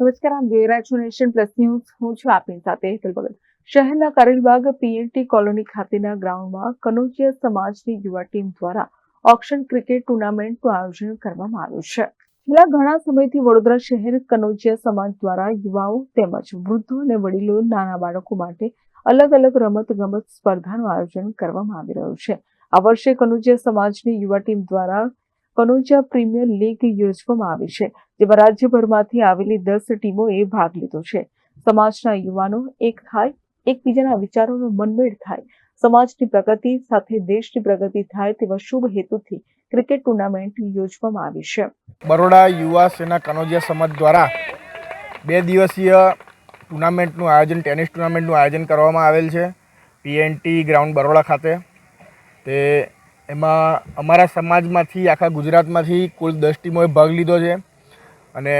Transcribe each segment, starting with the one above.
નમસ્કાર, આપ જોઈ રહ્યા છો નેશન પ્લસ ન્યૂઝ. હું છું આપની સાથે હેતલ ભગત. શહેરના કરેલબાગ પીએનટી કોલોની ખાતેના ગ્રાઉન્ડમાં કનોજિયા સમાજની યુવા ટીમ દ્વારા ઓક્શન ક્રિકેટ ટુર્નામેન્ટનું આયોજન કરવામાં આવ્યું છે. છેલ્લા ઘણા સમયથી વડોદરા શહેર કનોજિયા સમાજ દ્વારા યુવાઓ તેમજ વૃદ્ધો અને વડીલો નાના બાળકો માટે અલગ અલગ રમત-ગમત સ્પર્ધાનું આયોજન કરવામાં આવી રહ્યું છે. આ વર્ષે કનોજિયા સમાજની યુવા ટીમ દ્વારા કનોજિયા પ્રીમિયર લીગ યોજવામાં આવી છે, જેમાં રાજ્યભરમાંથી આવેલી 10 ટીમોએ ભાગ લીધો છે. સમાજના યુવાનો એક થાય, એકબીજાના વિચારોનો મનમેળ થાય, સમાજની પ્રગતિ સાથે દેશની પ્રગતિ થાય તેવા શુભ હેતુથી ક્રિકેટ ટુર્નામેન્ટ યોજવામાં આવી છે. બરોડા યુવા સેના કનોજિયા સમાજ દ્વારા 2 દિવસીય ટુર્નામેન્ટનું આયોજન, ટેનિસ ટુર્નામેન્ટનું આયોજન કરવામાં આવેલ છે પીએનટી ગ્રાઉન્ડ બરોડા ખાતે. તે એમાં અમારા સમાજમાંથી આખા ગુજરાતમાંથી કુલ 10 ટીમોએ ભાગ લીધો છે અને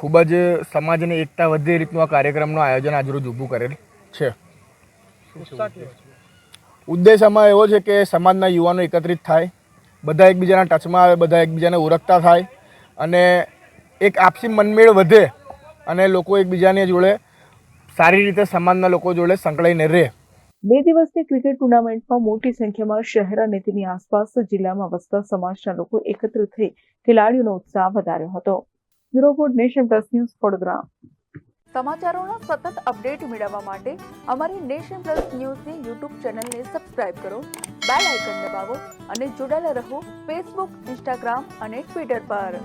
ખૂબ જ સમાજની એકતા વધે એ રીતનું આ કાર્યક્રમનું આયોજન આજરોજ ઊભું કરેલ છે. ઉદ્દેશ આમાં એવો છે કે સમાજના યુવાનો એકત્રિત થાય, બધા એકબીજાના ટચમાં આવે, બધા એકબીજાને ઓળખતા થાય અને એક આપસી મનમેળ વધે અને લોકો એકબીજાની જોડે સારી રીતે સમાજના લોકો જોડે સંકળાઈને રહે. 2 દિવસની ક્રિકેટ ટુર્નામેન્ટમાં મોટી સંખ્યામાં શહેર અને તેની આસપાસ જિલ્લામાં વસતા સમાજના લોકો એકત્રિત થઈ ખેલાડીઓનો ઉત્સાહ વધાર્યો હતો. Bureau report, Nation Plus News, Vadodara. સમાચારોના સતત અપડેટ મેળવવા માટે અમારી નેશન પ્લસ ન્યૂઝની યુટ્યુબ ચેનલને સબસ્ક્રાઇબ કરો, બેલ આઇકન દબાવો અને જોડાયેલા રહો ફેસબુક, ઇન્સ્ટાગ્રામ અને ટ્વિટર પર.